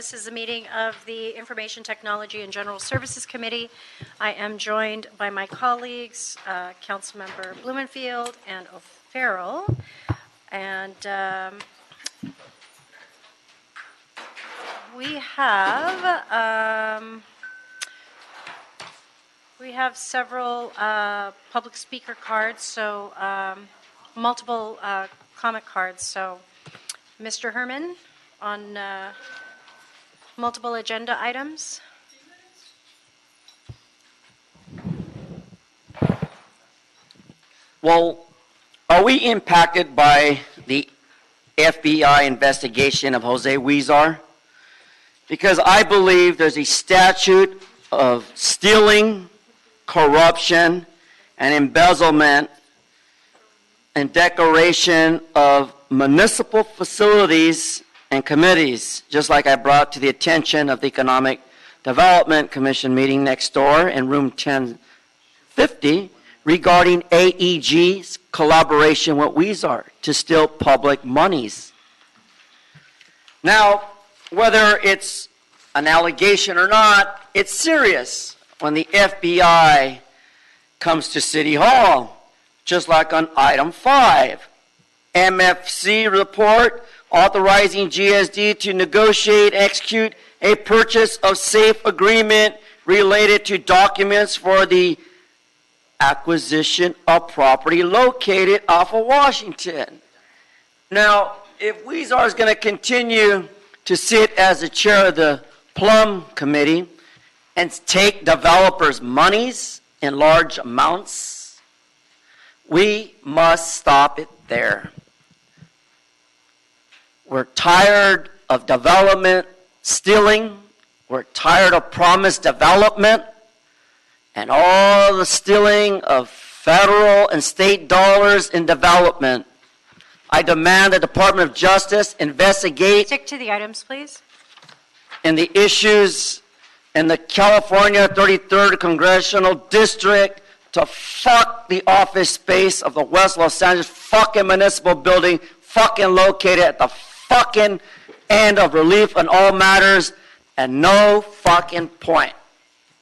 This is the meeting of the Information Technology and General Services Committee. I am joined by my colleagues, Councilmember Blumenfield and O'Farrell. And we have several public speaker cards, so multiple comment cards. So, Mr. Herman, on multiple agenda items. Well, are we impacted by the FBI investigation of Jose Huizar? Because I believe there's a statute of stealing, corruption, and embezzlement and declaration of municipal facilities and committees, just like I brought to the attention of the Economic Development Commission meeting next door in room 1050 regarding AEG's collaboration with Huizar to steal public monies. Now, whether it's an allegation or not, it's serious when the FBI comes to City Hall, just like on item 5. MFC report authorizing GSD to negotiate and execute a purchase of safe agreement related to documents for the acquisition of property located off of Washington. Now, if Huizar is going to continue to sit as the chair of the Plum Committee and take developers' monies in large amounts, we must stop it there. We're tired of development stealing. We're tired of promised development and all the stealing of federal and state dollars in development. I demand the Department of Justice investigate. Stick to the items, please. In the issues in the California 33rd Congressional District to fuck the office space of the West Los Angeles fucking municipal building, fucking located at the fucking end of relief on all matters, and no fucking point.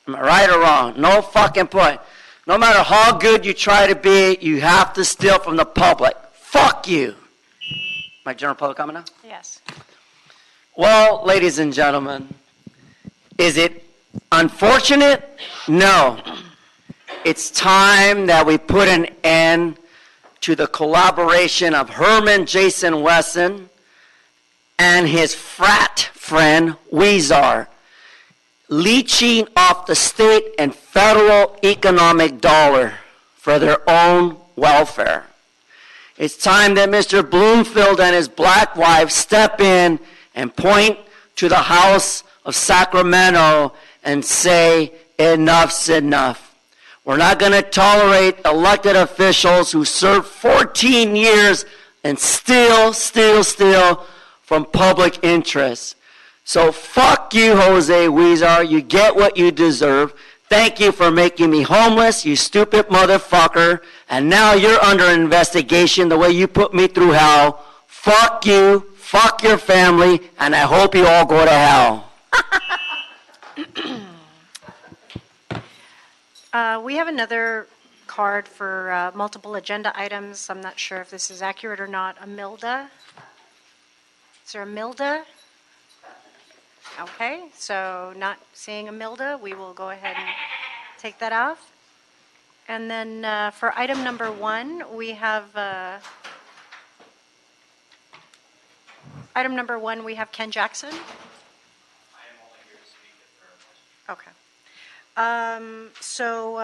Am I right or wrong? No fucking point. No matter how good you try to be, you have to steal from the public. Fuck you. My general public comment now? Yes. Well, ladies and gentlemen, is it unfortunate? No. It's time that we put an end to the collaboration of Herman Jason Wesson and his frat friend Huizar, leeching off the state and federal economic dollar for their own welfare. It's time that Mr. Bloomfield and his black wife step in and point to the House of Sacramento and say, enough's enough. We're not going to tolerate elected officials who serve 14 years and steal from public interest. So fuck you, Jose Huizar. You get what you deserve. Thank you for making me homeless, you stupid motherfucker. And now you're under investigation the way you put me through hell. Fuck you, fuck your family, and I hope you all go to hell. We have another card for multiple agenda items. I'm not sure if this is accurate or not. Amilda? Is there a Milda? Okay, so not seeing Amilda, we will go ahead and take that off. And then for item number 1, we have item number 1, we have Ken Jackson. I am only here to speak if there are questions. Okay. So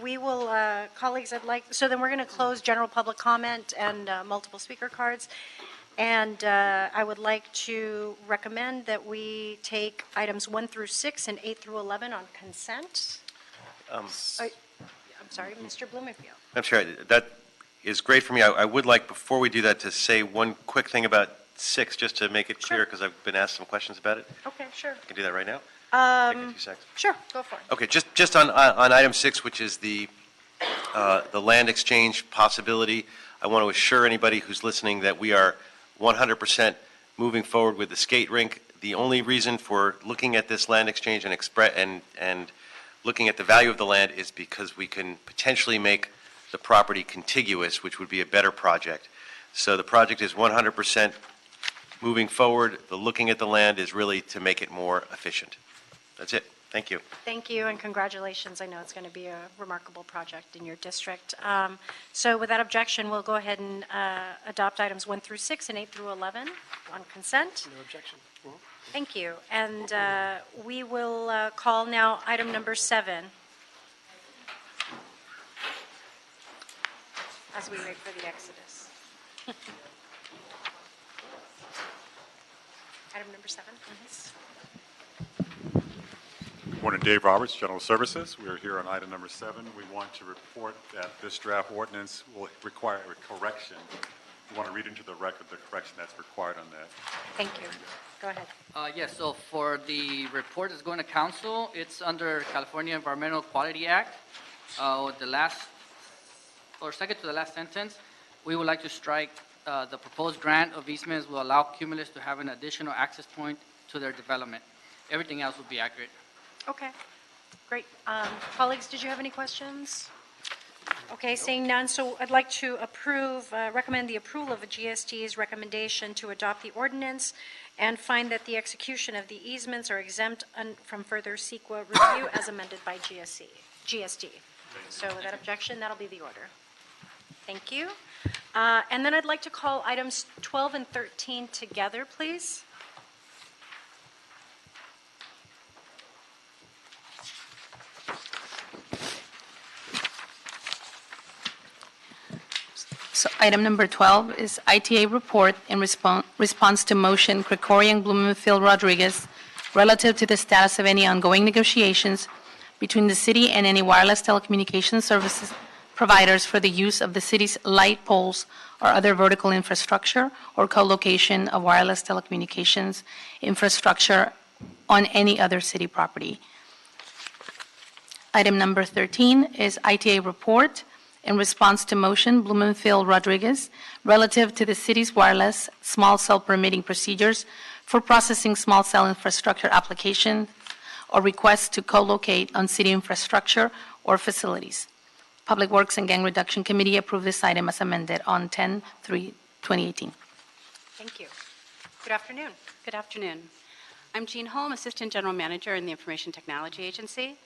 we will, colleagues, so then we're going to close general public comment and multiple speaker cards. And I would like to recommend that we take items 1 through 6 and 8 through 11 on consent. I'm sorry, Mr. Blumenfield. I'm sorry, that is great for me. I would like, before we do that, to say one quick thing about 6, just to make it clear, because I've been asked some questions about it. Okay, sure. I can do that right now. Take a few seconds. Sure, go for it. Okay, just on item 6, which is the land exchange possibility, I want to assure anybody who's listening that we are 100% moving forward with the skate rink. the only reason for looking at this land exchange and looking at the value of the land is because we can potentially make the property contiguous, which would be a better project. So the project is 100% moving forward. The looking at the land is really to make it more efficient. That's it. Thank you. Thank you, and congratulations. I know it's going to be a remarkable project in your district. So without objection, we'll go ahead and adopt items 1 through 6 and 8 through 11 on consent. No objection. Thank you. And we will call now item number 7. As we wait for the exodus. Item number 7. Morning, Dave Roberts, General Services. We are here on item number 7. We want to report that this draft ordinance will require a correction. We want to read into the record the correction that's required on that. Thank you. Go ahead. Yes, so for the report that's going to council, it's under California Environmental Quality Act. The last, or second to the last sentence, we would like to strike the proposed grant of easements will allow Cumulus to have an additional access point to their development. Everything else will be accurate. Okay, great. Colleagues, did you have any questions? Okay, seeing none, so I'd like to recommend the approval of a GST's recommendation to adopt the ordinance and find that the execution of the easements are exempt from further CEQA review as amended by GST. So without objection, that'll be the order. Thank you. And then I'd like to call items 12 and 13 together, please. So item number 12 is ITA report in response to motion Krikorian Blumenfield Rodriguez relative to the status of any ongoing negotiations between the city and any wireless telecommunications services providers for the use of the city's light poles or other vertical infrastructure or co-location of wireless telecommunications infrastructure on any other city property. Item number 13 is ITA report in response to motion Blumenfield Rodriguez relative to the city's wireless small cell permitting procedures for processing small cell infrastructure applications or requests to co-locate on city infrastructure or facilities. Public Works and Gang Reduction Committee approved this item as amended on 10/3/2018. Thank you. Good afternoon. Good afternoon. I'm Jean Holm, Assistant General Manager in the Information Technology Agency.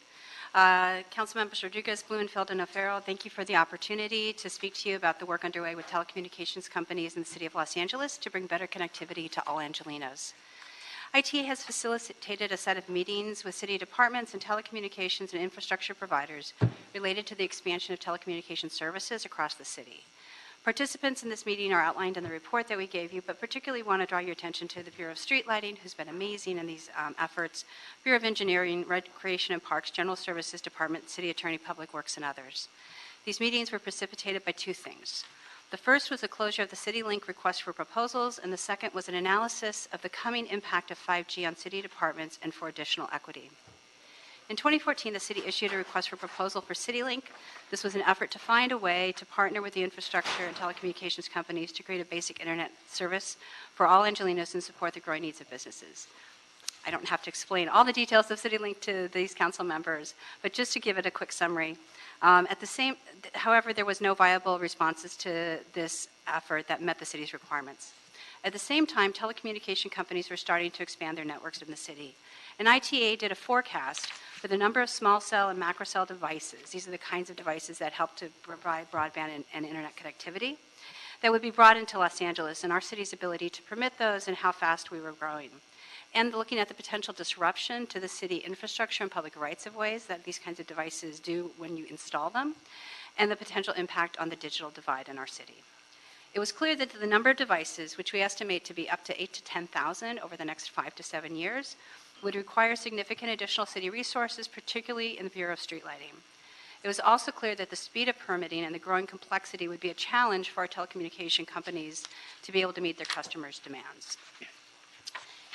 Councilmembers Rodriguez, Blumenfield, and O'Farrell, thank you for the opportunity to speak to you about the work underway with telecommunications companies in the City of Los Angeles to bring better connectivity to all Angelinos. ITA has facilitated a set of meetings with city departments and telecommunications and infrastructure providers related to the expansion of telecommunications services across the city. Participants in this meeting are outlined in the report that we gave you, but particularly want to draw your attention to the Bureau of Street Lighting, who's been amazing in these efforts, Bureau of Engineering, Recreation and Parks, General Services Department, City Attorney, Public Works, and others. These meetings were precipitated by two things. The first was the closure of the CityLink request for proposals, and the second was an analysis of the coming impact of 5G on city departments and for additional equity. In 2014, the city issued a request for proposal for CityLink. This was an effort to find a way to partner with the infrastructure and telecommunications companies to create a basic internet service for all Angelinos and support the growing needs of businesses. I don't have to explain all the details of CityLink to these council members, but just to give it a quick summary. However, there was no viable responses to this effort that met the city's requirements. At the same time, telecommunication companies were starting to expand their networks in the city. And ITA did a forecast for the number of small cell and macro cell devices. These are the kinds of devices that help to provide broadband and internet connectivity that would be brought into Los Angeles and our city's ability to permit those and how fast we were growing. And looking at the potential disruption to the city infrastructure and public rights of ways that these kinds of devices do when you install them, and the potential impact on the digital divide in our city. It was clear that the number of devices, which we estimate to be up to 8,000 to 10,000 over the next 5 to 7 years, would require significant additional city resources, particularly in the Bureau of Street Lighting. It was also clear that the speed of permitting and the growing complexity would be a challenge for our telecommunication companies to be able to meet their customers' demands.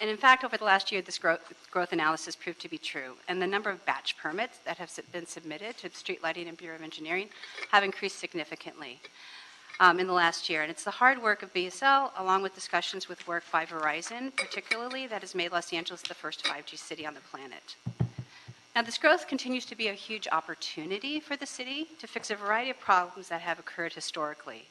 And in fact, over the last year, this growth analysis proved to be true, and the number of batch permits that have been submitted to Street Lighting and Bureau of Engineering have increased significantly. in the last year. And it's the hard work of BSL, along with discussions with work by Verizon, particularly, that has made Los Angeles the first 5G city on the planet. Now, this growth continues to be a huge opportunity for the city to fix a variety of problems that have occurred historically.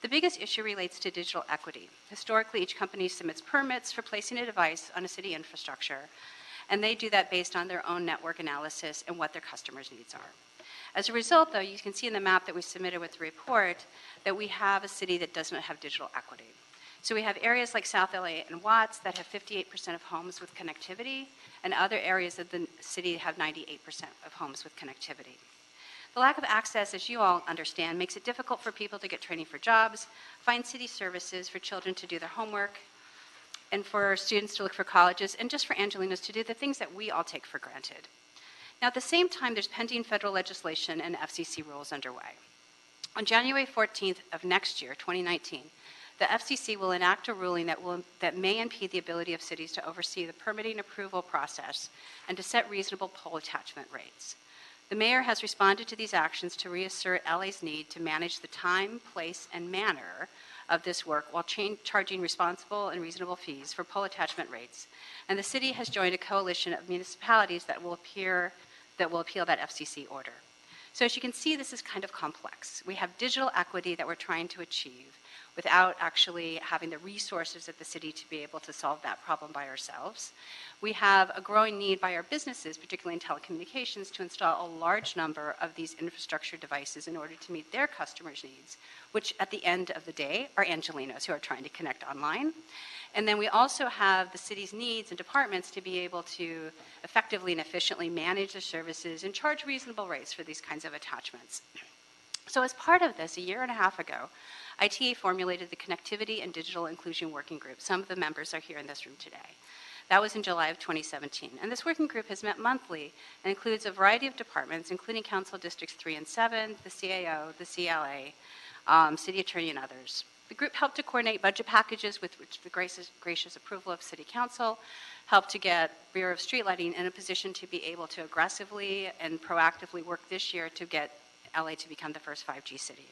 The biggest issue relates to digital equity. Historically, each company submits permits for placing a device on a city infrastructure, and they do that based on their own network analysis and what their customers' needs are. As a result, though, you can see in the map that we submitted with the report that we have a city that doesn't have digital equity. So we have areas like South LA and Watts that have 58% of homes with connectivity, and other areas of the city have 98% of homes with connectivity. The lack of access, as you all understand, makes it difficult for people to get training for jobs, find city services, for children to do their homework, and for students to look for colleges, and just for Angelinos to do the things that we all take for granted. Now, at the same time, there's pending federal legislation and FCC rules underway. On January 14th of next year, 2019, the FCC will enact a ruling that may impede the ability of cities to oversee the permitting approval process and to set reasonable pole attachment rates. The mayor has responded to these actions to reassert LA's need to manage the time, place, and manner of this work while charging responsible and reasonable fees for pole attachment rates. And the city has joined a coalition of municipalities that will appeal that FCC order. So as you can see, this is kind of complex. We have digital equity that we're trying to achieve without actually having the resources at the city to be able to solve that problem by ourselves. We have a growing need by our businesses, particularly in telecommunications, to install a large number of these infrastructure devices in order to meet their customers' needs, which at the end of the day are Angelinos who are trying to connect online. And then we also have the city's needs and departments to be able to effectively and efficiently manage their services and charge reasonable rates for these kinds of attachments. So as part of this, a year and a half ago, ITA formulated the Connectivity and Digital Inclusion Working Group. Some of the members are here in this room today. That was in July of 2017. And this working group has met monthly and includes a variety of departments, including Council Districts 3 and 7, the CAO, the CLA, City Attorney, and others. The group helped to coordinate budget packages with which the gracious approval of City Council, helped to get Bureau of Street Lighting in a position to be able to aggressively and proactively work this year to get LA to become the first 5G city.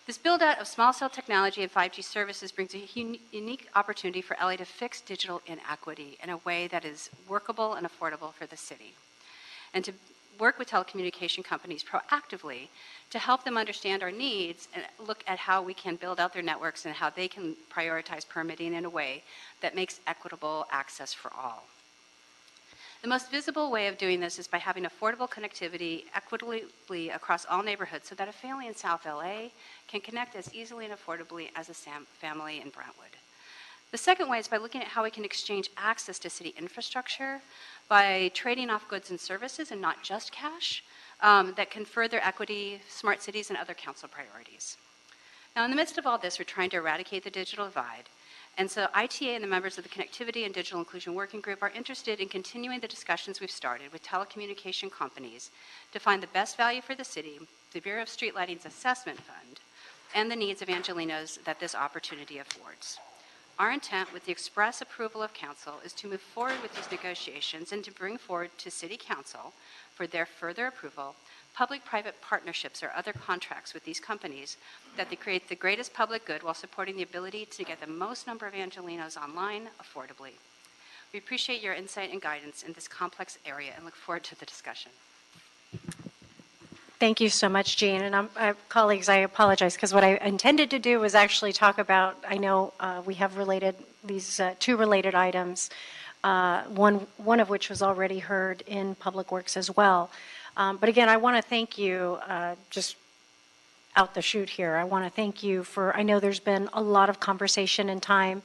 This build-out of small cell technology and 5G services brings a unique opportunity for LA to fix digital inequity in a way that is workable and affordable for the city, and to work with telecommunication companies proactively to help them understand our needs and look at how we can build out their networks and how they can prioritize permitting in a way that makes equitable access for all. The most visible way of doing this is by having affordable connectivity equitably across all neighborhoods so that a family in South LA can connect as easily and affordably as a family in Brentwood. The second way is by looking at how we can exchange access to city infrastructure by trading off goods and services and not just cash that can further equity, smart cities, and other council priorities. Now, in the midst of all this, we're trying to eradicate the digital divide. And so ITA and the members of the Connectivity and Digital Inclusion Working Group are interested in continuing the discussions we've started with telecommunication companies to find the best value for the city, the Bureau of Street Lighting's assessment fund, and the needs of Angelinos that this opportunity affords. Our intent with the express approval of Council is to move forward with these negotiations and to bring forward to City Council for their further approval public-private partnerships or other contracts with these companies that they create the greatest public good while supporting the ability to get the most number of Angelinos online affordably. We appreciate your insight and guidance in this complex area and look forward to the discussion. Thank you so much, Jean. And colleagues, I apologize because what I intended to do was actually talk about, I know we have these two related items, one of which was already heard in Public Works as well. But again, I want to thank you, just out the chute here, I want to thank you for, I know there's been a lot of conversation and time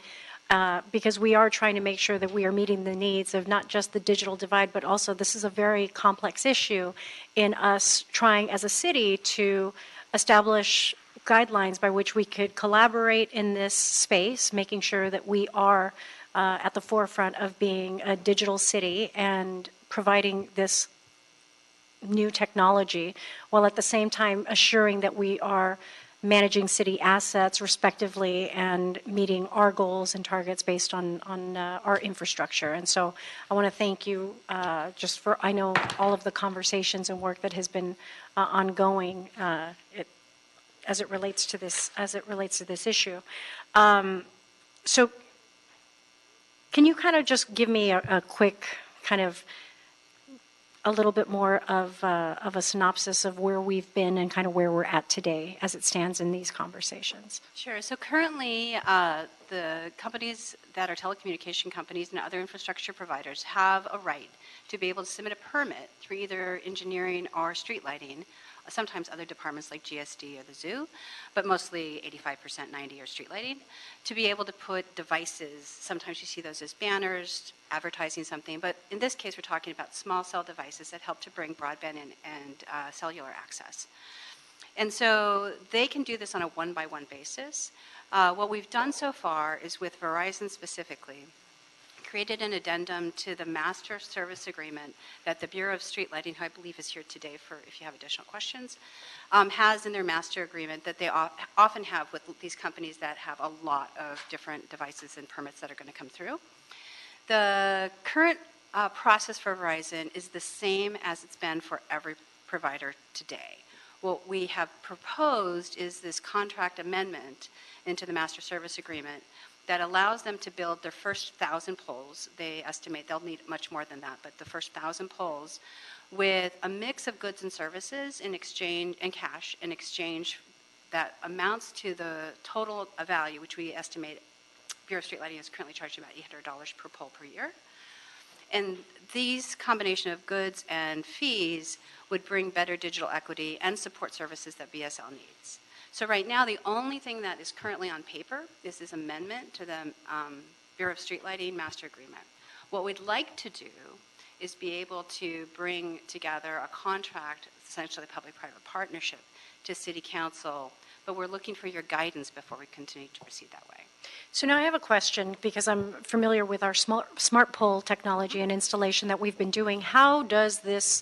because we are trying to make sure that we are meeting the needs of not just the digital divide, but also this is a very complex issue in us trying as a city to establish guidelines by which we could collaborate in this space, making sure that we are at the forefront of being a digital city and providing this new technology, while at the same time assuring that we are managing city assets respectively and meeting our goals and targets based on our infrastructure. And so I want to thank you just for, I know, all of the conversations and work that has been ongoing. as it relates to this issue. So can you kind of just give me a quick kind of a little bit more of a synopsis of where we've been and kind of where we're at today as it stands in these conversations? Sure. So currently, the companies that are telecommunication companies and other infrastructure providers have a right to be able to submit a permit through either engineering or street lighting, sometimes other departments like GSD or the zoo, but mostly 85%, 90% or street lighting, to be able to put devices. Sometimes you see those as banners, advertising something, but in this case, we're talking about small cell devices that help to bring broadband and cellular access. And so they can do this on a one-by-one basis. What we've done so far is with Verizon specifically, created an addendum to the master service agreement that the Bureau of Street Lighting, who I believe is here today for if you have additional questions, has in their master agreement that they often have with these companies that have a lot of different devices and permits that are going to come through. The current process for Verizon is the same as it's been for every provider today. What we have proposed is this contract amendment into the master service agreement that allows them to build their first 1,000 poles. They estimate they'll need much more than that, but the first 1,000 poles with a mix of goods and services in exchange, and cash in exchange that amounts to the total value, which we estimate Bureau of Street Lighting is currently charging about $800 per pole per year. And these combination of goods and fees would bring better digital equity and support services that BSL needs. So right now, the only thing that is currently on paper is this amendment to the Bureau of Street Lighting Master Agreement. What we'd like to do is be able to bring together a contract, essentially a public-private partnership, to City Council, but we're looking for your guidance before we continue to proceed that way. So now I have a question, because I'm familiar with our smart pole technology and installation that we've been doing. How does this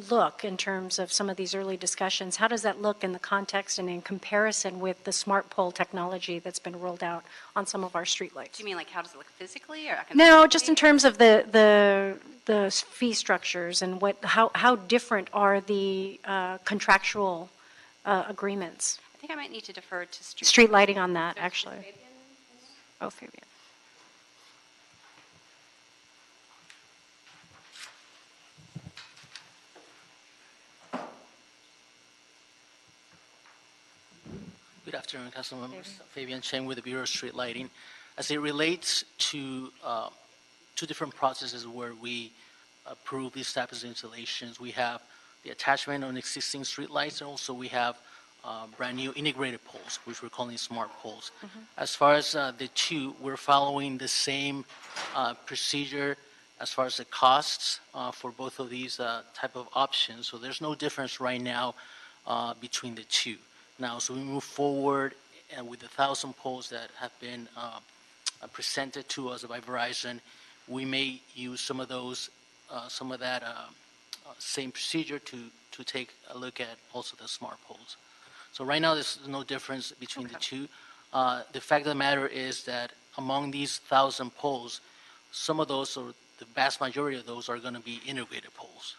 look in terms of some of these early discussions? How does that look in the context and in comparison with the smart pole technology that's been rolled out on some of our streetlights? Do you mean like how does it look physically or economically? No, just in terms of the fee structures and how different are the contractual agreements? I think I might need to defer to Street lighting on that, actually. Oh, Fabian. Good afternoon, Council members. Fabian Cheng with the Bureau of Street Lighting. As it relates to two different processes where we approve these types of installations, we have the attachment on existing street lights, and also we have brand new integrated poles, which we're calling smart poles. As far as the two, we're following the same procedure as far as the costs for both of these type of options. So there's no difference right now between the two. Now, so we move forward with the 1,000 poles that have been presented to us by Verizon. We may use some of those, some of that same procedure to take a look at also the smart poles. So right now, there's no difference between the two. The fact of the matter is that among these 1,000 poles, some of those, or the vast majority of those, are going to be integrated poles.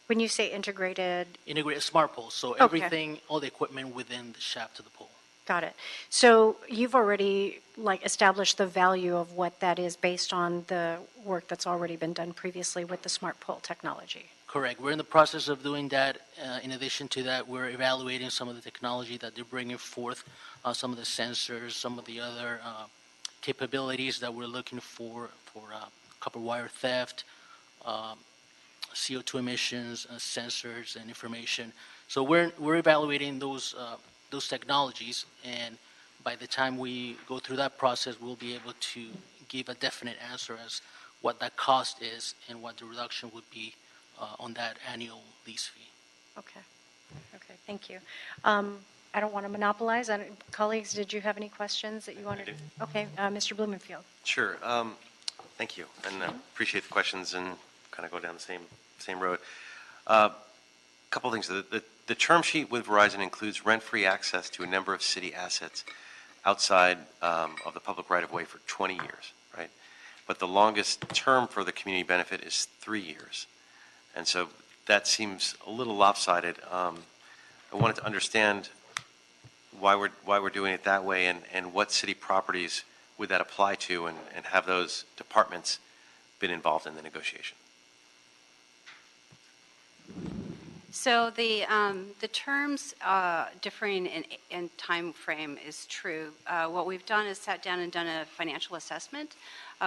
When you say integrated, Integrated smart poles, so everything, all the equipment within the shaft of the pole. got it. So you've already established the value of what that is based on the work that's already been done previously with the smart pole technology. Correct. We're in the process of doing that. In addition to that, we're evaluating some of the technology that they're bringing forth, some of the sensors, some of the other capabilities that we're looking for copper wire theft, CO2 emissions, sensors, and information. So we're evaluating those technologies, and by the time we go through that process, we'll be able to give a definite answer as what that cost is and what the reduction would be on that annual lease fee. Okay. Okay, thank you. I don't want to monopolize. Colleagues, did you have any questions that you wanted? I do. Okay, Mr. Blumenfield. Sure. Thank you, and appreciate the questions and kind of go down the same road. Couple things. The term sheet with Verizon includes rent-free access to a number of city assets outside of the public right-of-way for 20 years, right? But the longest term for the community benefit is 3 years. And so that seems a little lopsided. I wanted to understand why we're doing it that way, and what city properties would that apply to, and have those departments been involved in the negotiation? So the terms differing in time frame is true. What we've done is sat down and done a financial assessment.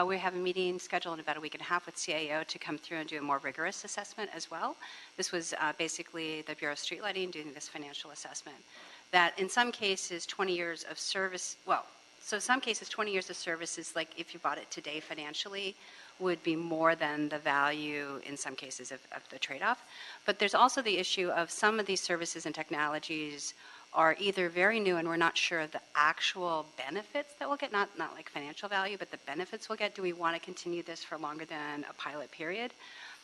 We have a meeting scheduled in about a week and a half with CAO to come through and do a more rigorous assessment as well. This was basically the Bureau of Street Lighting doing this financial assessment. That in some cases, 20 years of service, so some cases 20 years of service is like if you bought it today financially, would be more than the value in some cases of the trade-off. But there's also the issue of some of these services and technologies are either very new and we're not sure of the actual benefits that we'll get, not like financial value, but the benefits we'll get. Do we want to continue this for longer than a pilot period?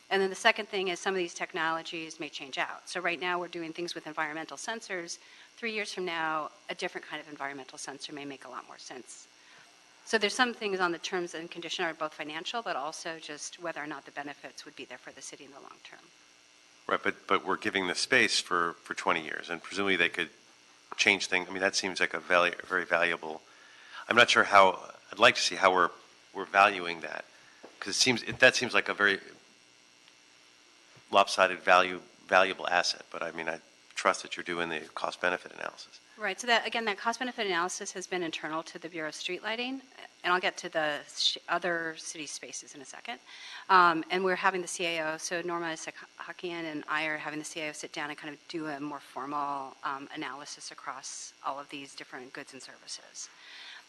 And then the second thing is some of these technologies may change out. So right now we're doing things with environmental sensors. 3 years from now, a different kind of environmental sensor may make a lot more sense. So there's some things on the terms and condition are both financial, but also just whether or not the benefits would be there for the city in the long term. Right, but we're giving the space for 20 years, and presumably they could change things. I mean, that seems like a very valuable. I'm not sure how. I'd like to see how we're valuing that, because that seems like a very lopsided valuable asset. But I mean, I trust that you're doing the cost benefit analysis. Right. So that again, that cost benefit analysis has been internal to the Bureau of Street Lighting, and I'll get to the other city spaces in a second. And we're having the CAO. So Norma Sahakian and I are having the CAO sit down and kind of do a more formal analysis across all of these different goods and services.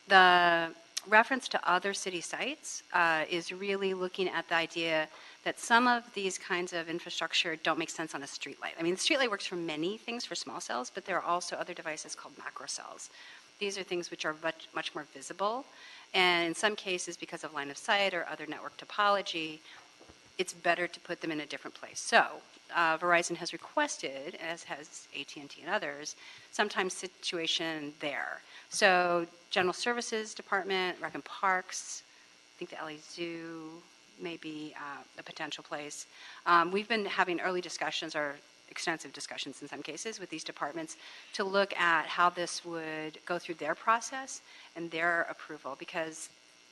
The reference to other city sites is really looking at the idea that some of these kinds of infrastructure don't make sense on a streetlight. I mean, the streetlight works for many things for small cells, but there are also other devices called macro cells. These are things which are much more visible, and in some cases, because of line of sight or other network topology, it's better to put them in a different place. So Verizon has requested, as has AT&T and others, sometimes situation there. So General Services Department, Rec and Parks, I think the LA Zoo may be a potential place. We've been having early discussions or extensive discussions in some cases with these departments to look at how this would go through their process and their approval, because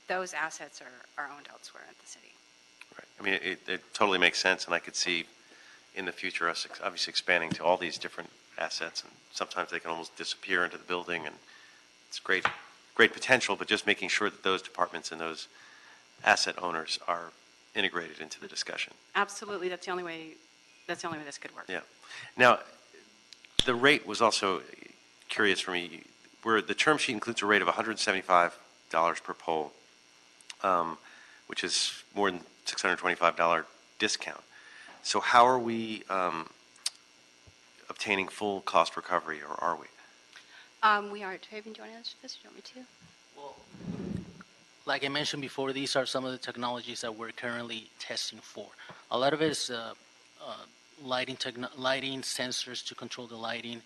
those assets are owned elsewhere at the city. Right. I mean, it totally makes sense, and I could see in the future us obviously expanding to all these different assets, and sometimes they can almost disappear into the building, and it's great potential, but just making sure that those departments and those asset owners are integrated into the discussion. Absolutely, that's the only way this could work. Yeah. Now, the rate was also curious for me. Where the term sheet includes a rate of $175 per pole, which is more than $625 discount. So how are we obtaining full cost recovery, or are we? We are. Toby, do you want to answer this? Do you want me to? Well, like I mentioned before, these are some of the technologies that we're currently testing for. A lot of it is lighting sensors to control the lighting.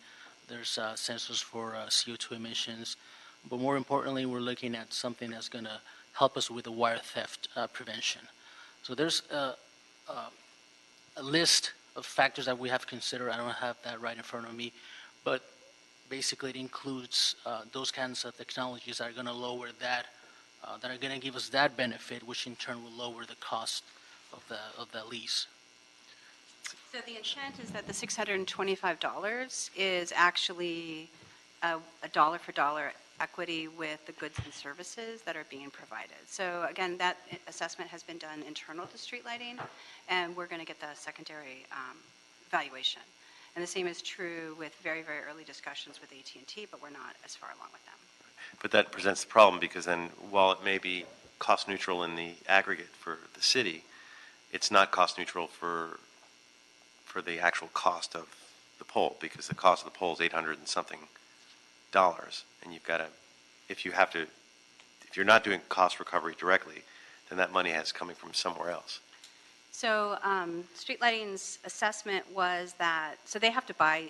There's sensors for CO2 emissions. But more importantly, we're looking at something that's going to help us with the wire theft prevention. So there's a list of factors that we have to consider. I don't have that right in front of me, but basically it includes those kinds of technologies that are going to lower that, that are going to give us that benefit, which in turn will lower the cost of the lease. So the intent is that the $625 is actually a dollar for dollar equity with the goods and services that are being provided. So again, that assessment has been done internal to street lighting, and we're going to get the secondary valuation. And the same is true with very, very early discussions with AT&T, but we're not as far along with them. But that presents the problem, because then while it may be cost neutral in the aggregate for the city, it's not cost neutral for the actual cost of the pole, because the cost of the pole is $800 and something, and you've got to, if you're not doing cost recovery directly, then that money is coming from somewhere else. So street lighting's assessment was that, so they have to buy,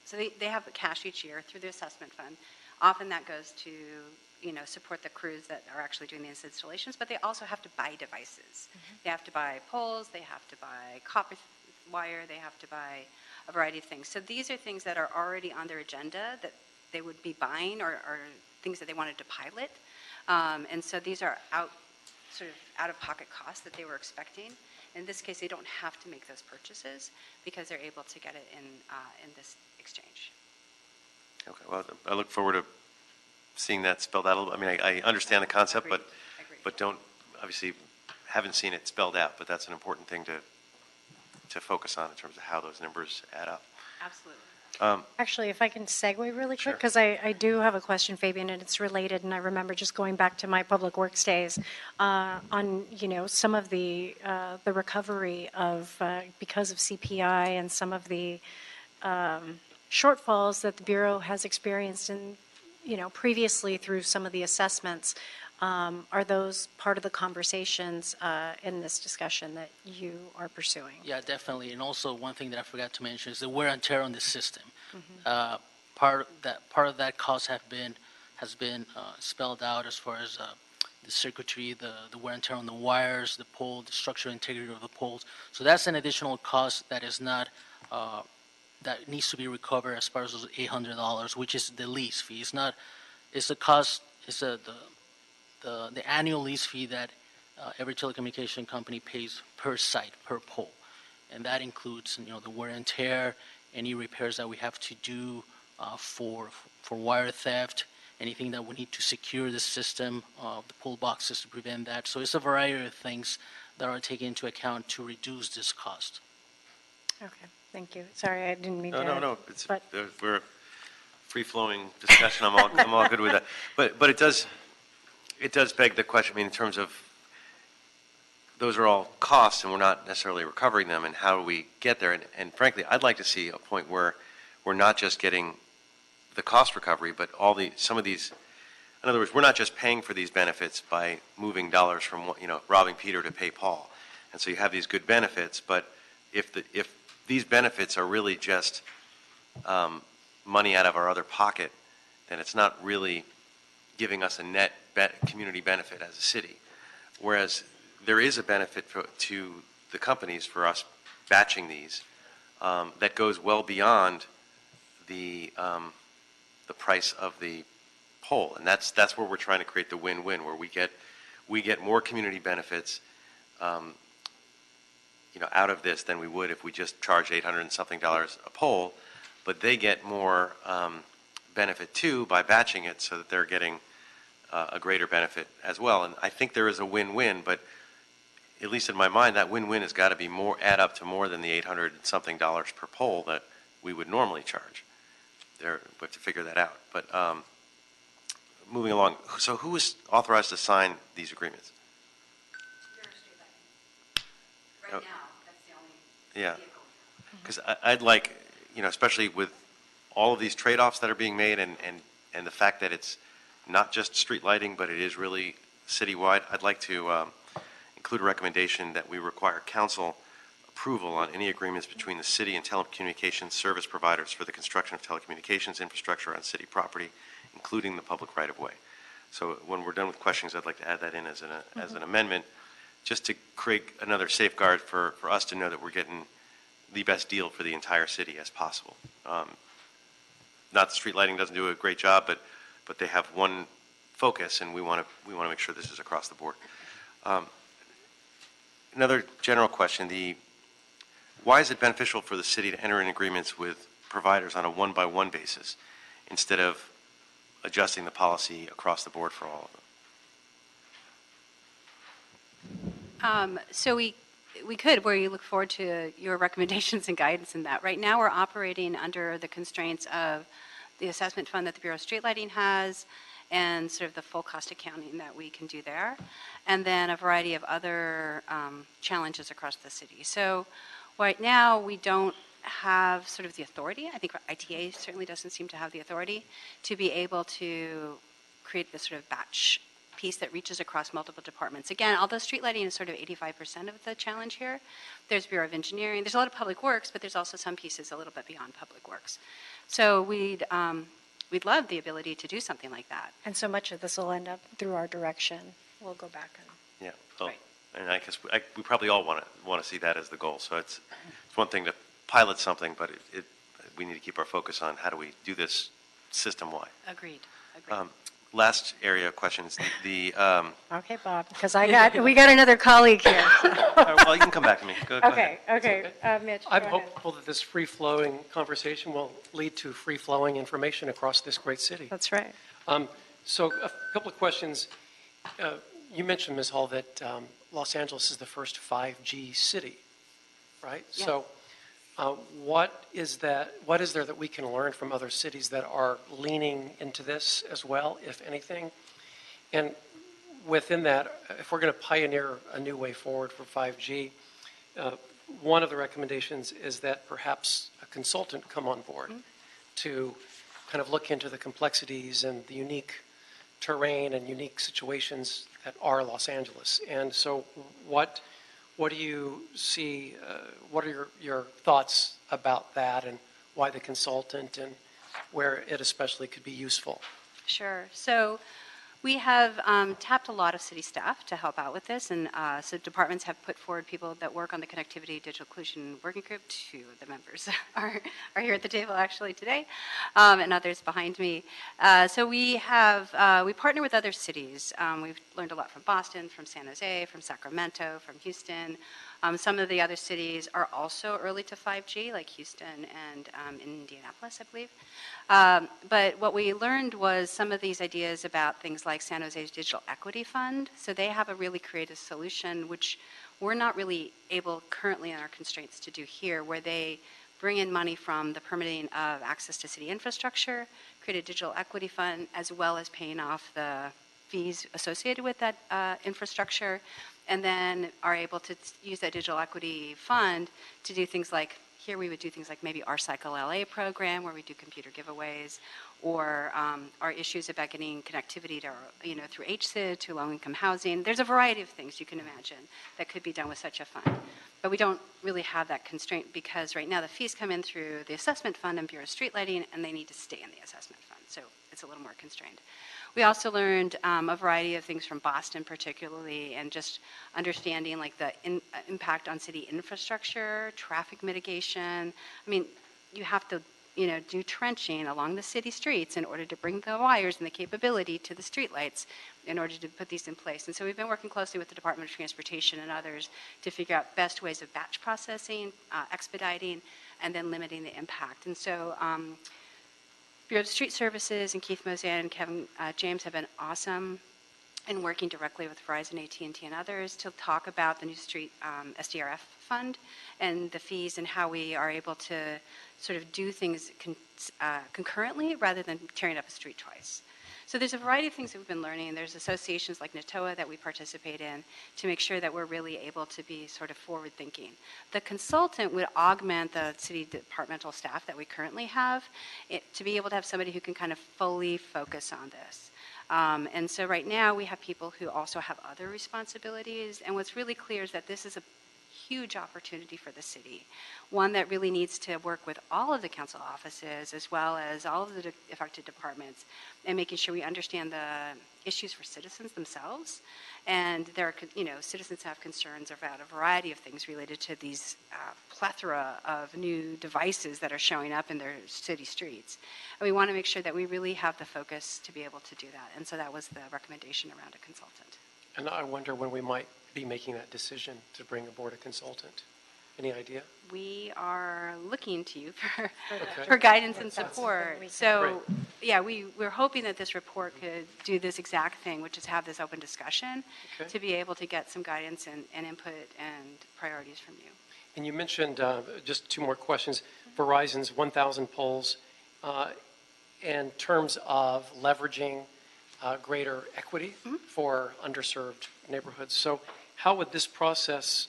so they have the cash each year through the assessment fund. Often that goes to, support the crews that are actually doing these installations, but they also have to buy devices. Mm-hmm. They have to buy poles, they have to buy copper wire, they have to buy a variety of things. So these are things that are already on their agenda that they would be buying or things that they wanted to pilot. And so these are sort of out-of-pocket costs that they were expecting. In this case, they don't have to make those purchases because they're able to get it in this exchange. Okay, well, I look forward to seeing that spelled out a little. I mean, I understand the concept, Agreed. but don't, obviously, haven't seen it spelled out, but that's an important thing to focus on in terms of how those numbers add up. Absolutely. Actually, if I can segue really Sure. quick, because I do have a question, Fabian, and it's related, and I remember just going back to my public works days on, some of the recovery of, because of CPI and some of the shortfalls that the Bureau has experienced in, previously through some of the assessments. Are those part of the conversations in this discussion that you are pursuing? Yeah, definitely. And also, one thing that I forgot to mention is the wear and tear on the system. Part of that cost has been spelled out as far as the circuitry, the wear and tear on the wires, the pole, the structural integrity of the poles. So that's an additional cost that is not that needs to be recovered as far as those $800, which is the lease fee. It's not. It's the cost. It's the annual lease fee that every telecommunication company pays per site, per pole. And that includes, the wear and tear, any repairs that we have to do for wire theft, anything that we need to secure the system, the pole boxes to prevent that. So it's a variety of things that are taken into account to reduce this cost. Okay, thank you. Sorry, I didn't mean to. No. But We're a free-flowing discussion. I'm all good with that. But it does beg the question. I mean, in terms of those are all costs, and we're not necessarily recovering them. And how do we get there? And frankly, I'd like to see a point where we're not just getting the cost recovery, but some of these. In other words, we're not just paying for these benefits by moving dollars from robbing Peter to pay Paul. And so you have these good benefits, but if these benefits are really just money out of our other pocket, then it's not really giving us a net community benefit as a city. Whereas there is a benefit to the companies for us batching these that goes well beyond the price of the pole, and that's where we're trying to create the win-win, where we get more community benefits out of this than we would if we just charged $800 and something a pole, but they get more benefit too by batching it, so that they're getting a greater benefit as well. And I think there is a win-win, but at least in my mind, that win-win has got to be add up to more than the $800 and something per pole that we would normally charge. We have to figure that out. But moving along, so who is authorized to sign these agreements? Right now, that's the only Yeah, vehicle. because I'd like, especially with all of these trade-offs that are being made and the fact that it's not just street lighting, but it is really citywide, I'd like to include a recommendation that we require council approval on any agreements between the city and telecommunications service providers for the construction of telecommunications infrastructure on city property, including the public right-of-way. So when we're done with questions, I'd like to add that in as an amendment, just to create another safeguard for us to know that we're getting the best deal for the entire city as possible. Not that street lighting doesn't do a great job, but they have one focus, and we want to make sure this is across the board. Another general question: why is it beneficial for the city to enter in agreements with providers on a one-by-one basis instead of adjusting the policy across the board for all of them? So we could, where you look forward to your recommendations and guidance in that. Right now, we're operating under the constraints of the assessment fund that the Bureau of Street Lighting has, and sort of the full cost accounting that we can do there, and then a variety of other challenges across the city. So right now, we don't have sort of the authority. I think ITA certainly doesn't seem to have the authority to be able to create this sort of batch piece that reaches across multiple departments. Again, although street lighting is sort of 85% of the challenge here, there's Bureau of Engineering, there's a lot of public works, but there's also some pieces a little bit beyond public works. So we'd love the ability to do something like that. And so much of this will end up through our direction. We'll go back and. Yeah. Well, Right. and I guess we probably all want to see that as the goal. So it's one thing to pilot something, but we need to keep our focus on how do we do this system-wide. Agreed. Last area of questions, Okay, Bob, because we got another colleague here. well, you can come back to me. Go ahead. Okay, Mitch, go I'm ahead. hopeful that this free-flowing conversation will lead to free-flowing information across this great city. That's right. So a couple of questions. You mentioned, Ms. Hall, that Los Angeles is the first 5G city, right? Yes. So what is there that we can learn from other cities that are leaning into this as well, if anything? And within that, if we're going to pioneer a new way forward for 5G, one of the recommendations is that perhaps a consultant come on board to kind of look into the complexities and the unique terrain and unique situations that are Los Angeles. And so what do you see, what are your thoughts about that, and why the consultant, and where it especially could be useful? Sure. So we have tapped a lot of city staff to help out with this, and so departments have put forward people that work on the Connectivity Digital Inclusion Working Group. Two of the members are here at the table actually today, and others behind me. So we partner with other cities. We've learned a lot from Boston, from San Jose, from Sacramento, from Houston. Some of the other cities are also early to 5G, like Houston and Indianapolis, I believe. But what we learned was some of these ideas about things like San Jose's Digital Equity Fund. So they have a really creative solution, which we're not really able currently in our constraints to do here, where they bring in money from the permitting of access to city infrastructure, create a digital equity fund, as well as paying off the fees associated with that infrastructure, and then are able to use that digital equity fund to do things like, here we would do things like maybe our Cycle LA program, where we do computer giveaways, or our issues about getting connectivity to, through HSID to low-income housing. There's a variety of things you can imagine that could be done with such a fund. But we don't really have that constraint, because right now the fees come in through the assessment fund and Bureau of Street Lighting, and they need to stay in the assessment fund. So it's a little more constrained. We also learned a variety of things from Boston particularly, and just understanding like the impact on city infrastructure, traffic mitigation. I mean, you have to do trenching along the city streets in order to bring the wires and the capability to the streetlights in order to put these in place. And so we've been working closely with the Department of Transportation and others to figure out best ways of batch processing, expediting, and then limiting the impact. And so Bureau of Street Services and Keith Mozan and Kevin James have been awesome in working directly with Verizon, AT&T, and others to talk about the new street SDRF fund and the fees, and how we are able to sort of do things concurrently rather than tearing up a street twice. So there's a variety of things that we've been learning. There's associations like NATOA that we participate in to make sure that we're really able to be sort of forward thinking. The consultant would augment the city departmental staff that we currently have to be able to have somebody who can kind of fully focus on this. And so right now we have people who also have other responsibilities, and what's really clear is that this is a huge opportunity for the city, one that really needs to work with all of the council offices as well as all of the affected departments, and making sure we understand the issues for citizens themselves. And there are, citizens have concerns about a variety of things related to these plethora of new devices that are showing up in their city streets. And we want to make sure that we really have the focus to be able to do that. And so that was the recommendation around a consultant. And I wonder when we might be making that decision to bring aboard a consultant. Any idea? We are looking to you for, Okay. for guidance and support. So, Great. yeah, we're hoping that this report could do this exact thing, which is have this open discussion Okay. to be able to get some guidance and input and priorities from you. And you mentioned, just two more questions, Verizon's 1,000 poles in terms of leveraging greater equity for underserved neighborhoods. So how would this process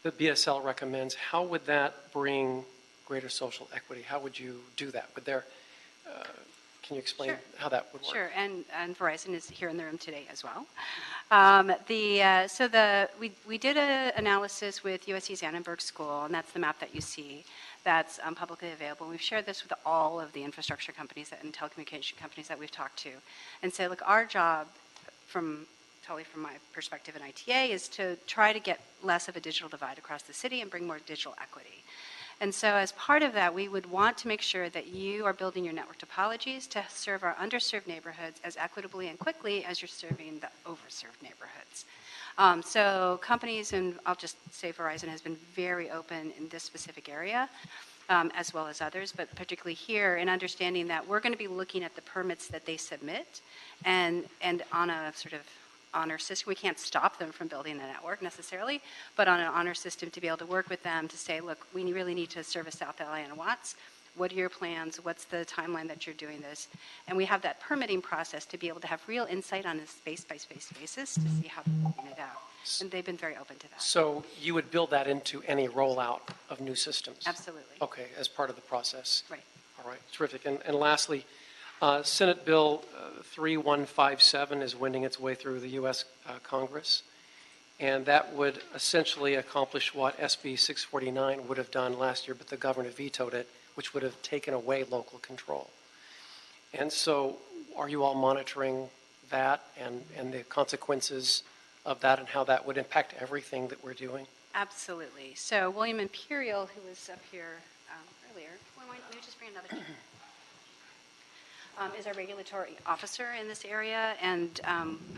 that BSL recommends, how would that bring greater social equity? How would you do that? Would there, can you explain Sure. how that would work? Sure, and Verizon is here in the room today as well. We did an analysis with USC's Annenberg School, and that's the map that you see. That's publicly available. We've shared this with all of the infrastructure companies and telecommunication companies that we've talked to, and say, look, our job from totally from my perspective in ITA, is to try to get less of a digital divide across the city and bring more digital equity. And so as part of that, we would want to make sure that you are building your network topologies to serve our underserved neighborhoods as equitably and quickly as you're serving the overserved neighborhoods. So companies, and I'll just say Verizon has been very open in this specific area, as well as others, but particularly here, in understanding that we're going to be looking at the permits that they submit, and on a sort of honor system. We can't stop them from building the network necessarily, but on an honor system to be able to work with them to say, look, we really need to service South LA and Watts. What are your plans? What's the timeline that you're doing this? And we have that permitting process to be able to have real insight on a space-by-space basis to see how they're working it out. And they've been very open to that. So you would build that into any rollout of new systems? Absolutely. Okay, as part of the process. Right. All right, terrific. And lastly, Senate Bill 3157 is wending its way through the U.S. Congress, and that would essentially accomplish what SB 649 would have done last year, but the governor vetoed it, which would have taken away local control. And so are you all monitoring that and the consequences of that and how that would impact everything that we're doing? Absolutely. So William Imperial, who was up here earlier, why don't you just bring another chair? Is our regulatory officer in this area, and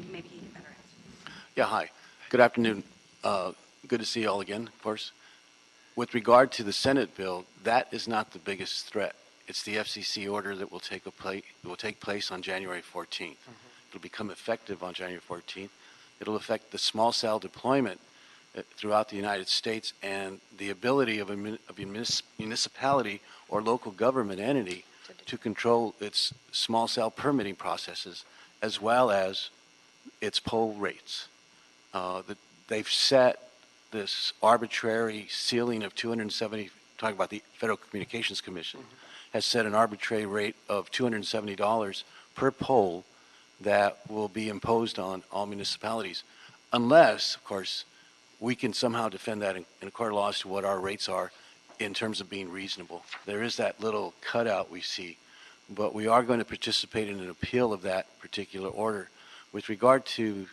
maybe he can better answer. Yeah, hi. Good afternoon. Good to see you all again, of course. With regard to the Senate bill, that is not the biggest threat. It's the FCC order that will take place on January 14th. Mm-hmm. It'll become effective on January 14th. It'll affect the small cell deployment throughout the United States and the ability of a municipality or local government entity to control its small cell permitting processes as well as its poll rates. They've set this arbitrary ceiling of 270, talking about the Federal Communications Commission, has set an arbitrary rate of $270 per poll that will be imposed on all municipalities, unless, of course, we can somehow defend that in a court of law as to what our rates are in terms of being reasonable. There is that little cutout we see, but we are going to participate in an appeal of that particular order. With regard to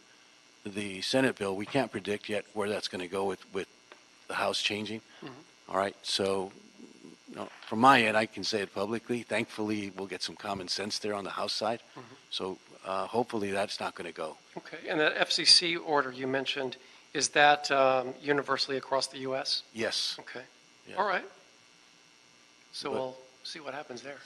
the Senate bill, we can't predict yet where that's going to go with the House changing. Mm-hmm. All right, so from my end, I can say it publicly. Thankfully, we'll get some common sense there on the House side. Mm-hmm. So hopefully that's not going to go. Okay, and that FCC order you mentioned, is that universally across the U.S.? Yes. Okay. Yeah. All right. So we'll see what happens there.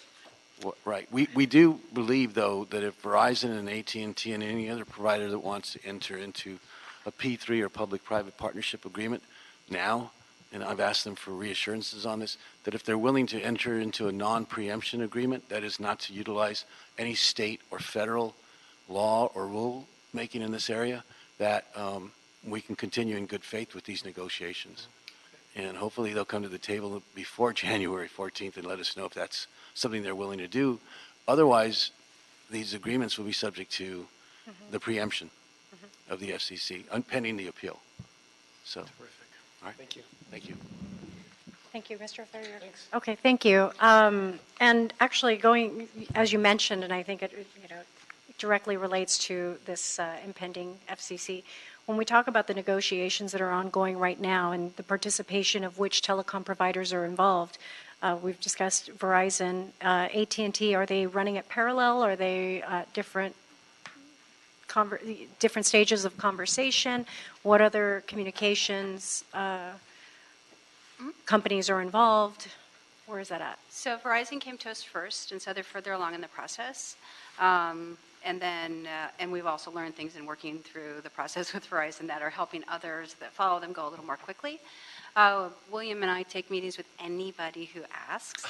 Well, right. We do believe, though, that if Verizon and AT&T and any other provider that wants to enter into a P3 or public-private partnership agreement now, and I've asked them for reassurances on this, that if they're willing to enter into a non-preemption agreement, that is not to utilize any state or federal law or rule making in this area, that we can continue in good faith with these negotiations. And hopefully they'll come to the table before January 14th and let us know if that's something they're willing to do. Otherwise, these agreements will be subject to the preemption of the FCC, pending the appeal. So, terrific. All right. Thank you. Thank you. Thank you, Mr. Ferrier. Okay, thank you. And actually, going as you mentioned, and I think it directly relates to this impending FCC. When we talk about the negotiations that are ongoing right now and the participation of which telecom providers are involved, we've discussed Verizon, AT&T. Are they running it parallel? Are they different stages of conversation? What other communications companies are involved? Where is that at? So Verizon came to us first, and so they're further along in the process. And then, and we've also learned things in working through the process with Verizon that are helping others that follow them go a little more quickly. William and I take meetings with anybody who asks.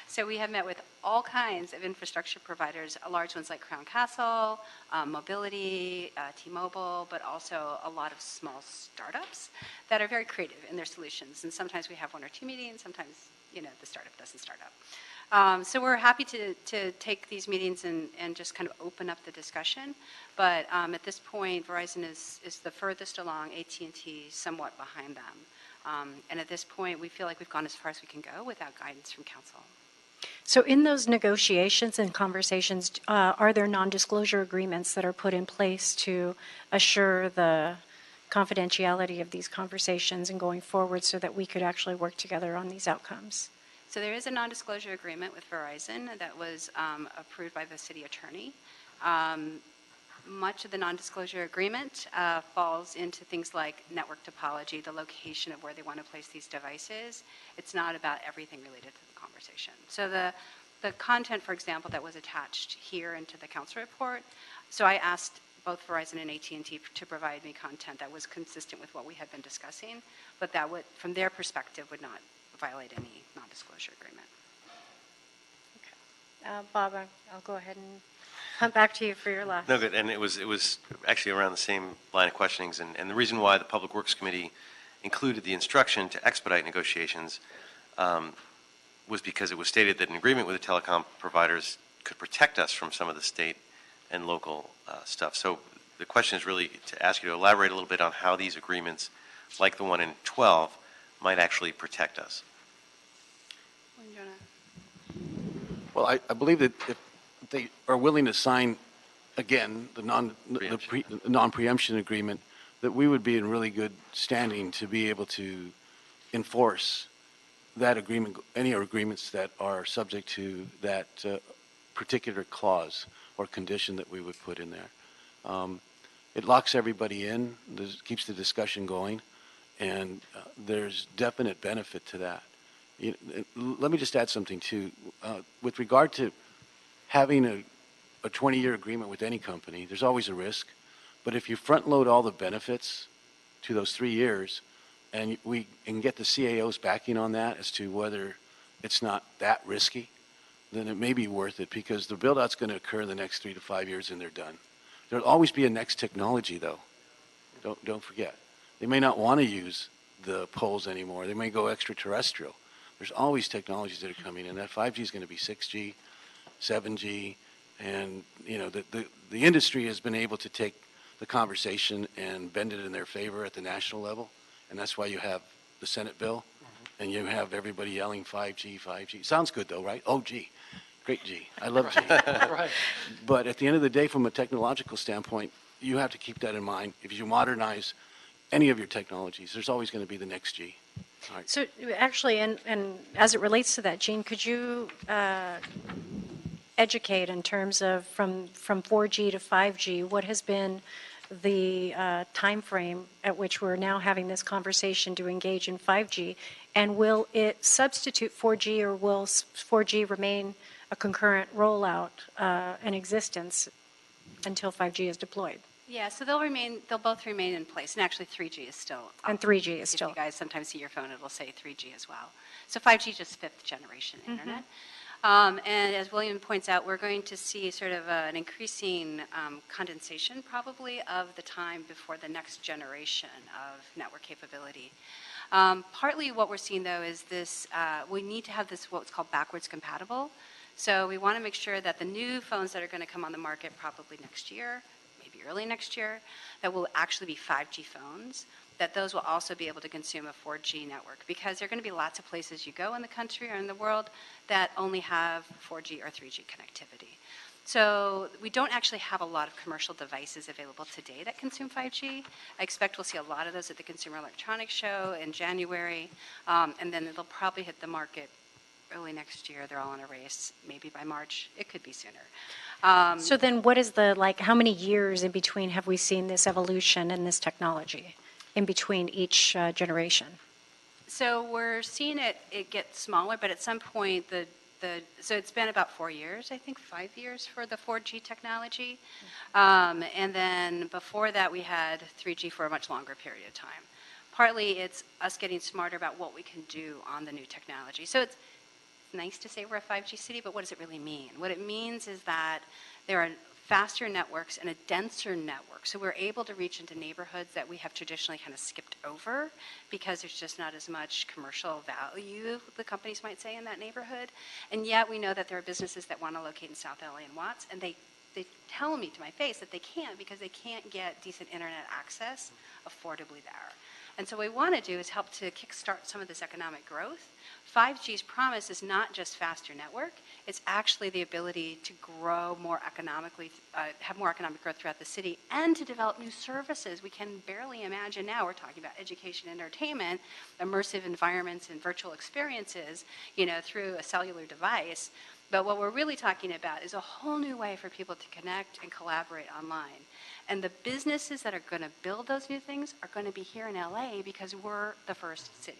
So we have met with all kinds of infrastructure providers, large ones like Crown Castle, Mobility, T-Mobile, but also a lot of small startups that are very creative in their solutions. And sometimes we have one or two meetings, sometimes, the startup doesn't start up. So we're happy to take these meetings and just kind of open up the discussion. But at this point, Verizon is the furthest along, AT&T somewhat behind them. And at this point, we feel like we've gone as far as we can go without guidance from council. So in those negotiations and conversations, are there non-disclosure agreements that are put in place to assure the confidentiality of these conversations and going forward so that we could actually work together on these outcomes? So there is a non-disclosure agreement with Verizon that was approved by the city attorney. Much of the non-disclosure agreement falls into things like network topology, the location of where they want to place these devices. It's not about everything related to the conversation. So the content, for example, that was attached here into the council report, so I asked both Verizon and AT&T to provide me content that was consistent with what we had been discussing, but that would, from their perspective, would not violate any non-disclosure agreement. Bob, I'll go ahead and come back to you for your last. No, good. And it was actually around the same line of questionings. And the reason why the Public Works Committee included the instruction to expedite negotiations was because it was stated that an agreement with the telecom providers could protect us from some of the state and local stuff. So the question is really to ask you to elaborate a little bit on how these agreements, like the one in 12, might actually protect us. Well, I believe that if they are willing to sign, again, the non-preemption agreement, that we would be in really good standing to be able to enforce that agreement, any agreements that are subject to that particular clause or condition that we would put in there. It locks everybody in, keeps the discussion going, and there's definite benefit to that. Let me just add something, too. With regard to having a 20-year agreement with any company, there's always a risk. But if you front-load all the benefits to those 3 years, and we can get the CAO's backing on that as to whether it's not that risky, then it may be worth it, because the build-out's going to occur in the next 3 to 5 years, and they're done. There'll always be a next technology, though. Don't forget. They may not want to use the poles anymore. They may go extraterrestrial. There's always technologies that are coming in. That 5G is going to be 6G, 7G, and the industry has been able to take the conversation and bend it in their favor at the national level, and that's why you have the Senate bill, and you have everybody yelling 5G, 5G. Sounds good, though, right? Oh, G. Great G. I love G. Right. But at the end of the day, from a technological standpoint, you have to keep that in mind. If you modernize any of your technologies, there's always going to be the next G. All right. So actually, and as it relates to that, Jean, could you educate in terms of from 4G to 5G, what has been the time frame at which we're now having this conversation to engage in 5G, and will it substitute 4G, or will 4G remain a concurrent rollout in existence until 5G is deployed? Yeah, so they'll both remain in place, and actually 3G is still up. And 3G is still. If you guys sometimes see your phone, it will say 3G as well. So 5G is just fifth generation internet. And as William points out, we're going to see sort of an increasing condensation probably of the time before the next generation of network capability. Partly what we're seeing, though, is this, we need to have this what's called backwards compatible. So we want to make sure that the new phones that are going to come on the market probably next year, maybe early next year, that will actually be 5G phones, that those will also be able to consume a 4G network, because there are going to be lots of places you go in the country or in the world that only have 4G or 3G connectivity. So we don't actually have a lot of commercial devices available today that consume 5G. I expect we'll see a lot of those at the Consumer Electronics Show in January, and then they'll probably hit the market early next year. They're all in a race, maybe by March. It could be sooner. So then what is how many years in between have we seen this evolution in this technology in between each generation? So we're seeing it get smaller, but at some point, so it's been about 4 years, I think 5 years for the 4G technology. And then before that, we had 3G for a much longer period of time. Partly it's us getting smarter about what we can do on the new technology. So it's nice to say we're a 5G city, but what does it really mean? What it means is that there are faster networks and a denser network. So we're able to reach into neighborhoods that we have traditionally kind of skipped over because there's just not as much commercial value, the companies might say, in that neighborhood. And yet we know that there are businesses that want to locate in South LA and Watts, and they tell me to my face that they can't because they can't get decent internet access affordably there. And so what we want to do is help to kickstart some of this economic growth. 5G's promise is not just faster network, it's actually the ability to grow more economically, have more economic growth throughout the city, and to develop new services. We can barely imagine now, we're talking about education and entertainment, immersive environments and virtual experiences, through a cellular device. But what we're really talking about is a whole new way for people to connect and collaborate online. And the businesses that are going to build those new things are going to be here in LA because we're the first city.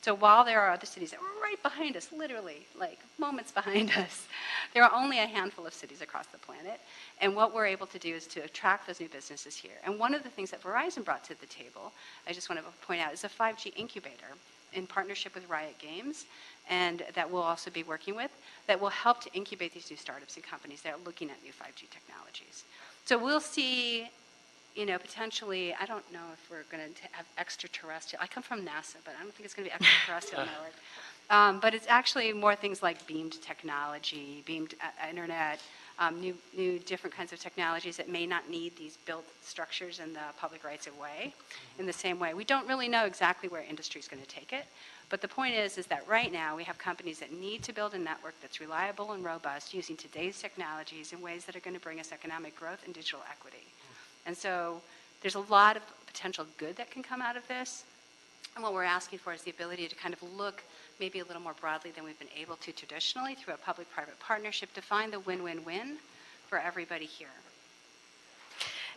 So while there are other cities that were right behind us, literally, like moments behind us, there are only a handful of cities across the planet. And what we're able to do is to attract those new businesses here. And one of the things that Verizon brought to the table, I just want to point out, is a 5G incubator in partnership with Riot Games, and that we'll also be working with, that will help to incubate these new startups and companies that are looking at new 5G technologies. So we'll see, potentially, I don't know if we're going to have extraterrestrial. I come from NASA, but I don't think it's going to be extraterrestrial network. But it's actually more things like beamed technology, beamed internet, new different kinds of technologies that may not need these built structures in the public rights of way in the same way. We don't really know exactly where industry is going to take it. But the point is that right now we have companies that need to build a network that's reliable and robust using today's technologies in ways that are going to bring us economic growth and digital equity. And so there's a lot of potential good that can come out of this. And what we're asking for is the ability to kind of look maybe a little more broadly than we've been able to traditionally through a public-private partnership to find the win-win-win for everybody here.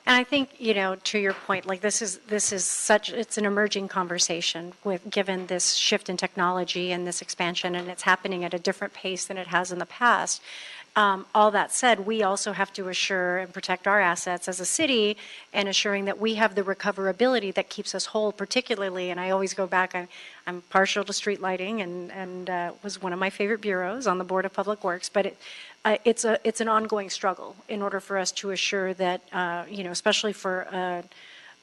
And I think, to your point, like this is it's an emerging conversation given this shift in technology and this expansion, and it's happening at a different pace than it has in the past. All that said, we also have to assure and protect our assets as a city, and assuring that we have the recoverability that keeps us whole, particularly, and I always go back, I'm partial to street lighting and was one of my favorite bureaus on the Board of Public Works, but it's an ongoing struggle in order for us to assure that, especially for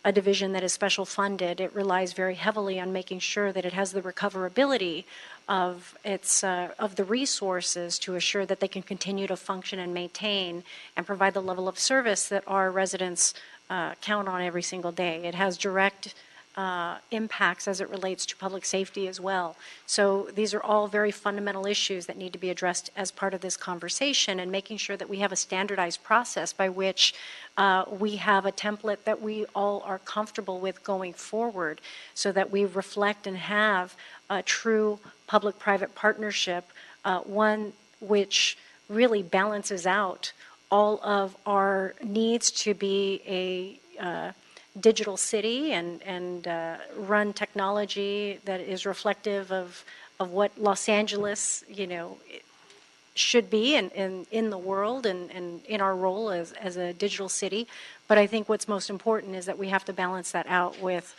a division that is special funded, it relies very heavily on making sure that it has the recoverability of the resources to assure that they can continue to function and maintain and provide the level of service that our residents count on every single day. It has direct impacts as it relates to public safety as well. So these are all very fundamental issues that need to be addressed as part of this conversation, and making sure that we have a standardized process by which we have a template that we all are comfortable with going forward, so that we reflect and have a true public-private partnership, one which really balances out all of our needs to be a digital city and run technology that is reflective of what Los Angeles, should be in the world and in our role as a digital city. But I think what's most important is that we have to balance that out with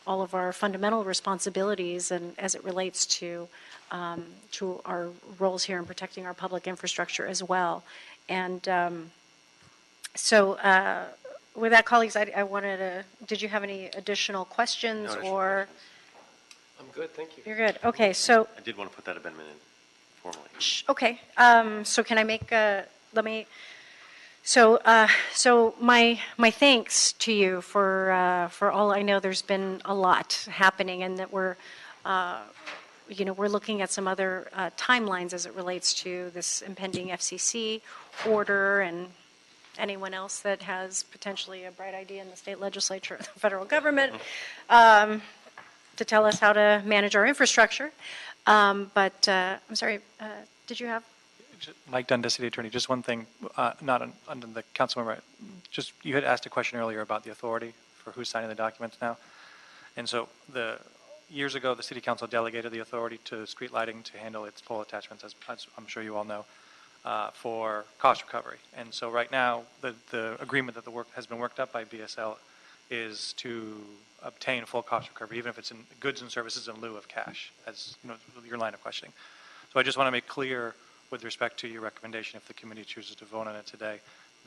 all of our fundamental responsibilities, and as it relates to our roles here in protecting our public infrastructure as well. And with that, colleagues, I wanted to, did you have any additional questions? No additional or questions. I'm good, thank you. You're good. Okay, so, I did want to put that amendment in formally. okay, so can I make so my thanks to you for all. I know there's been a lot happening, and that we're looking at some other timelines as it relates to this impending FCC order, and anyone else that has potentially a bright idea in the state legislature or the federal government to tell us how to manage our infrastructure. But I'm sorry, did you have? Mike Dunn, City Attorney. Just one thing, not under the council member. Just you had asked a question earlier about the authority for who's signing the documents now, and so years ago the City Council delegated the authority to street lighting to handle its pole attachments, as I'm sure you all know, for cost recovery. And so right now the agreement that the work has been worked up by BSL is to obtain full cost recovery, even if it's in goods and services in lieu of cash, as your line of questioning. So I just want to make clear, with respect to your recommendation, if the committee chooses to vote on it today,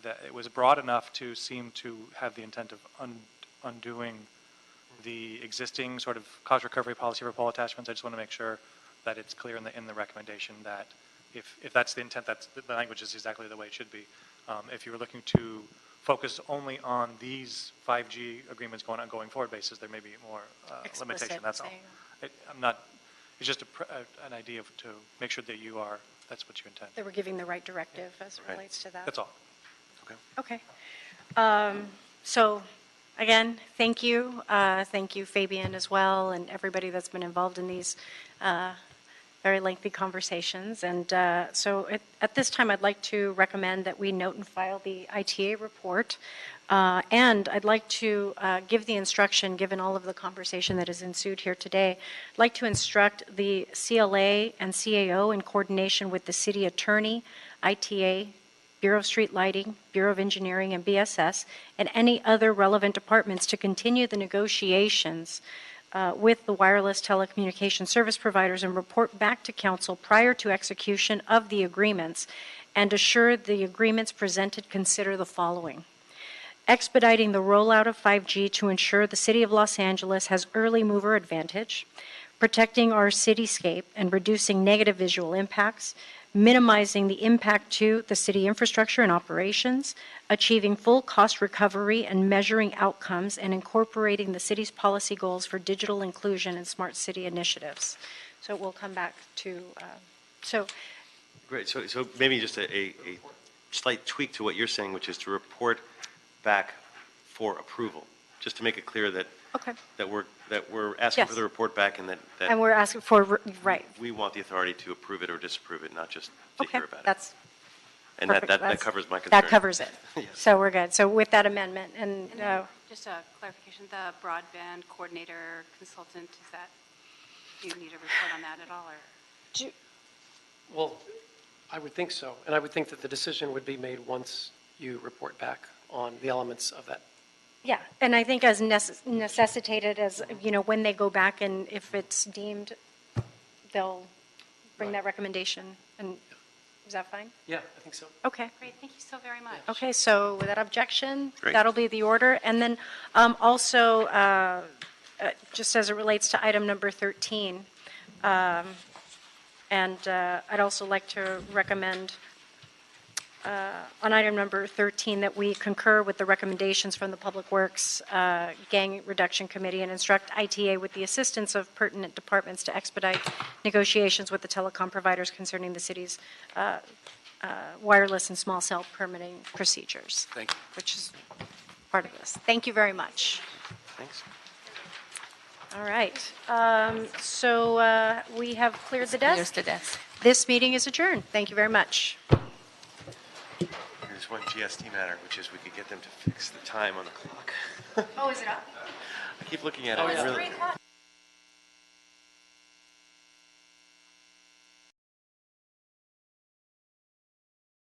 that it was broad enough to seem to have the intent of undoing the existing sort of cost recovery policy for pole attachments. I just want to make sure that it's clear in the recommendation that if that's the intent, that's the language is exactly the way it should be. If you were looking to focus only on these 5G agreements going on going forward basis, there may be more limitation, that's all. I'm not, it's just an idea to make sure that that's what you intend. That we're giving the right directive as it relates to that. That's all. Okay. So, again, thank you. Thank you, Fabian, as well, and everybody that's been involved in these very lengthy conversations. And so at this time, I'd like to recommend that we note and file the ITA report. And I'd like to give the instruction, given all of the conversation that has ensued here today, I'd like to instruct the CLA and CAO in coordination with the city attorney, ITA, Bureau of Street Lighting, Bureau of Engineering, and BSS, and any other relevant departments to continue the negotiations with the wireless telecommunication service providers and report back to council prior to execution of the agreements, and assure the agreements presented consider the following: expediting the rollout of 5G to ensure the City of Los Angeles has early mover advantage, protecting our cityscape and reducing negative visual impacts, minimizing the impact to the city infrastructure and operations, achieving full cost recovery and measuring outcomes, and incorporating the city's policy goals for digital inclusion and smart city initiatives. So we'll come back to, Great, so maybe just a slight tweak to what you're saying, which is to report back for approval, just to make it clear that okay. that we're asking Yes. for the report back, and that And we're asking for, right. we want the authority to approve it or disapprove it, not just to Okay, hear about it. that's And perfect. that That's- covers my concern. That covers it. Yes. So we're good. So with that amendment, and And then just a clarification, the broadband coordinator consultant, do you need a report on that at all, or? Well, I would think so, and I would think that the decision would be made once you report back on the elements of that. yeah, and I think as necessitated as, when they go back and if it's deemed, they'll bring that recommendation. And is that fine? Yeah, I think so. Okay. Great, thank you so very much. Okay, so without objection, Great. that'll be the order. And then also, just as it relates to item number 13, and I'd also like to recommend on item number 13 that we concur with the recommendations from the Public Works Gang Reduction Committee and instruct ITA with the assistance of pertinent departments to expedite negotiations with the telecom providers concerning the city's wireless and small cell permitting procedures. Thank you. Which is part of this. Thank you very much. Thanks. All right. So we have cleared the Clears desk. the desk. This meeting is adjourned. Thank you very much. There's one GST matter, which is we could get them to fix the time on the clock. Oh, is it up? I keep looking at it. Oh, and yeah. really- 3 o'clock.